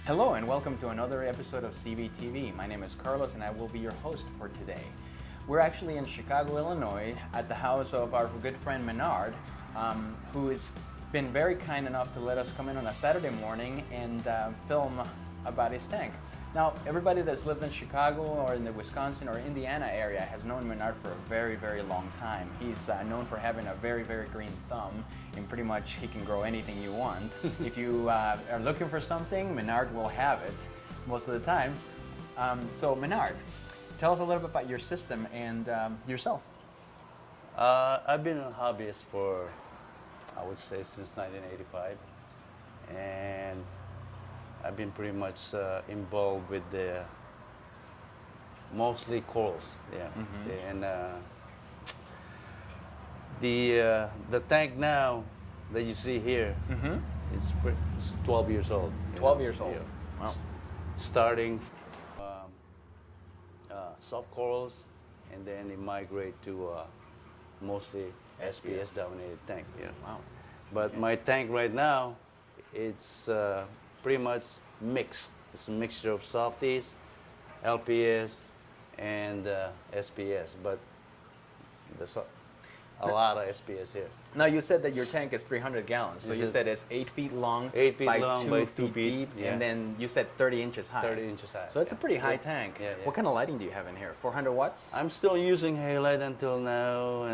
Hello and welcome to another episode of CVTV. My name is Carlos and I will be your host for today. We're actually in Chicago, Illinois at the house of our good friend Menard, who has been very kind enough to let us come in on a Saturday morning and film about his tank. Now, everybody that's lived in Chicago or in the Wisconsin or Indiana area has known Menard for a very, very long time. He's known for having a very, very green thumb, and pretty much he can grow anything you want. If you are looking for something, Menard will have it most of the times. So Menard, tell us a little bit about your system and yourself. I've been a hobbyist for, I would say, since 1985, and I've been pretty much involved with the mostly corals, and the tank now that you see here, it's 12 years old. 12 years old. Yeah. Wow. Starting soft corals, and then it migrate to mostly SPS dominated tank. Yeah. Wow. But my tank right now, it's pretty much mixed. It's a mixture of softies, LPS, and SPS. But there's a lot of SPS here. Now you said that your tank is 300 gallons. So you said it's 8 feet long, 8 feet by long 2 by feet 2 feet deep, yeah. and then you said 30 inches high. 30 inches high. So it's a pretty high tank. Yeah. What kind of lighting do you have in here? 400 watts? I'm still using halide until now,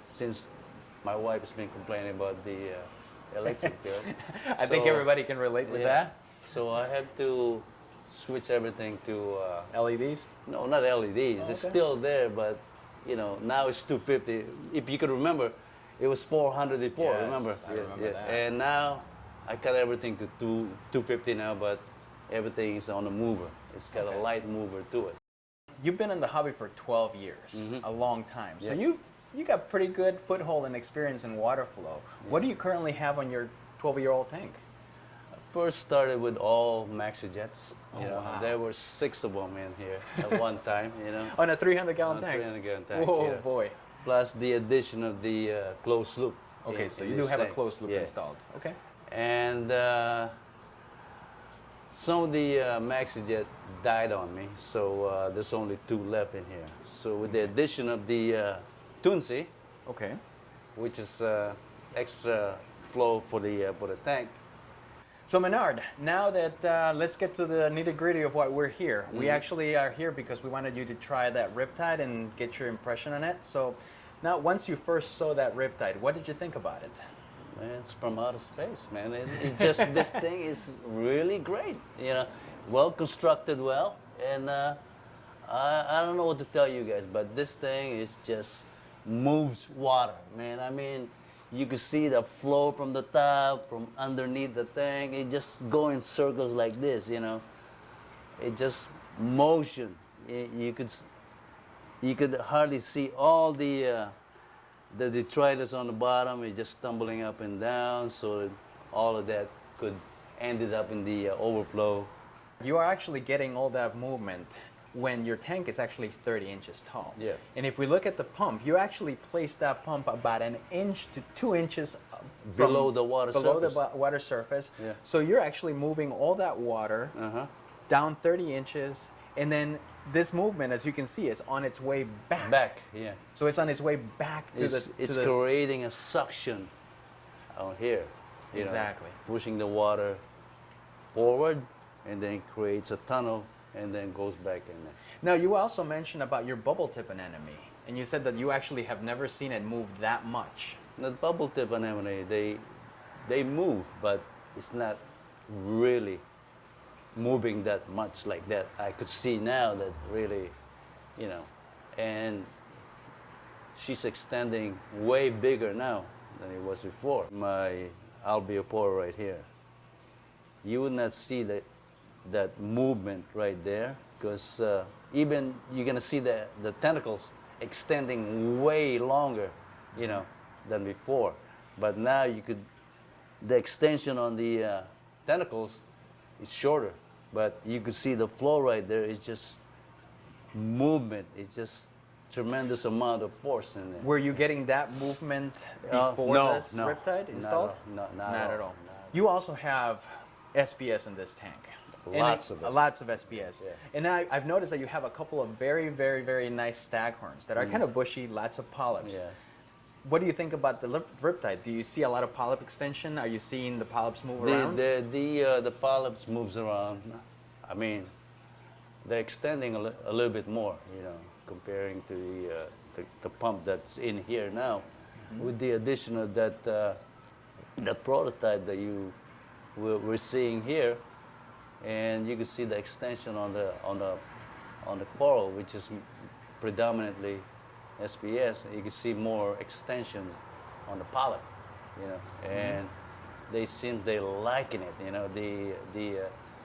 since my wife has been complaining about the electric bill. I think everybody can relate with that. So I have to switch everything to LEDs? No, not LEDs. Oh, it's okay. still there, but you know, now it's 250. If you could remember, it was 400 before. Yes, remember? I remember that. And now I cut everything to 250 now, but everything is on a mover. It's got a light mover to it. You've been in the hobby for 12 years, a long time. So Yes. you got pretty good foothold and experience in water flow. What do you currently have on your 12-year-old tank? First started with all Maxi Jets. You know, wow. there were 6 of them in here at one time. You know, On a 300-gallon on a tank? 300-gallon tank. Whoa, yeah. boy. Plus the addition of the closed loop. Okay, in- so in you do this have a tank. closed loop Yeah. installed. Okay. And some of the Maxi Jet died on me, so there's only 2 left in here. So with the addition of the Tunsi, Okay. which is extra flow for the tank. So Menard, now that let's get to the nitty-gritty of why we're here. We actually are here because we wanted you to try that Riptide and get your impression on it. So now, once you first saw that Riptide, what did you think about it? Man, it's from outer space, man. It's just this thing is really great. You know, well constructed, well, and I don't know what to tell you guys, but this thing is just moves water, man. I mean, you can see the flow from the top, from underneath the tank. It just go in circles like this, you know. It just motion. You could hardly see all the detritus on the bottom is just tumbling up and down, so all of that could ended up in the overflow. You are actually getting all that movement when your tank is actually 30 inches tall. Yeah. And if we look at the pump, you actually place that pump about 1 inch to 2 inches Below the water surface. the water surface. Yeah. So you're actually moving all that water down 30 inches, and then this movement, as you can see, is on its way back. Back, yeah. So it's on its way back to It's creating a suction out here. You know, Exactly. pushing the water forward, and then creates a tunnel, and then goes back in there. Now, you also mentioned about your bubble tip anemone, and you said that you actually have never seen it move that much. The bubble tip anemone, they move, but it's not really moving that much like that. I could see now that really, you know, and she's extending way bigger now than it was before. My alveopore right here, you would not see that movement right there, because even you're gonna see the tentacles extending way longer, you know, than before. But now the extension on the tentacles is shorter, but you could see the flow right there is just movement. It's just tremendous amount of force in there. Were you getting that movement before this Riptide installed? Not Not at at all. all. You also have SPS in this tank. Lots of it. Lots of SPS. Yeah. And I've noticed that you have a couple of very, very, very nice staghorns that are kind of bushy, lots of polyps. Yeah. What do you think about the Riptide? Do you see a lot of polyp extension? Are you seeing the polyps move around? The polyps moves around. I mean, they're extending a little bit more, you know, comparing to the pump that's in here now, with the addition of that prototype that we're seeing here, and you can see the extension on the coral, which is predominantly SPS. You can see more extension on the polyp, you know, and they're liking it, you know.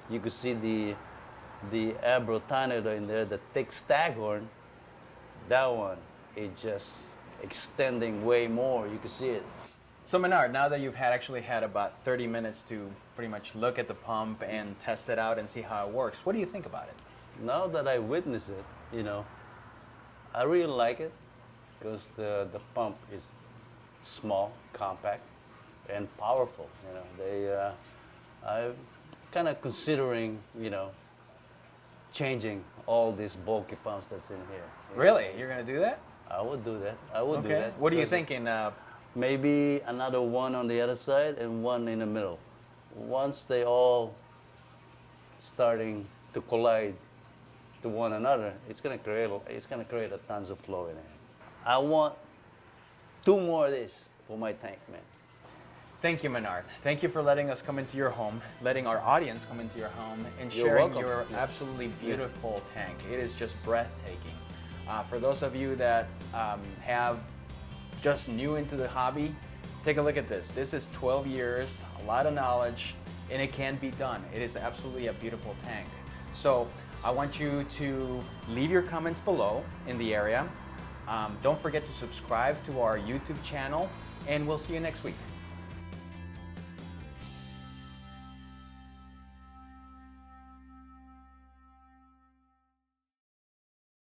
You can see the abrotinida in there, the thick staghorn. That one is just extending way more. You can see it. So Menard, now that you've actually had about 30 minutes to pretty much look at the pump and test it out and see how it works, what do you think about it? Now that I witness it, you know, I really like it because the pump is small, compact, and powerful. You know, I'm kind of considering, you know, changing all these bulky pumps that's in here. Really? You're going to do that? I would do that. I would do that. What are you thinking? Maybe another one on the other side and one in the middle. Once they all starting to collide to one another, it's gonna create a tons of flow in it. I want 2 more of this for my tank, man. Thank you, Menard. Thank you for letting us come into your home, letting our audience come into your home, and You're sharing welcome. your absolutely beautiful tank. It is just breathtaking. For those of you that have just new into the hobby, take a look at this. This is 12 years, a lot of knowledge, and it can be done. It is absolutely a beautiful tank. So I want you to leave your comments below in the area. Don't forget to subscribe to our YouTube channel, and we'll see you next week.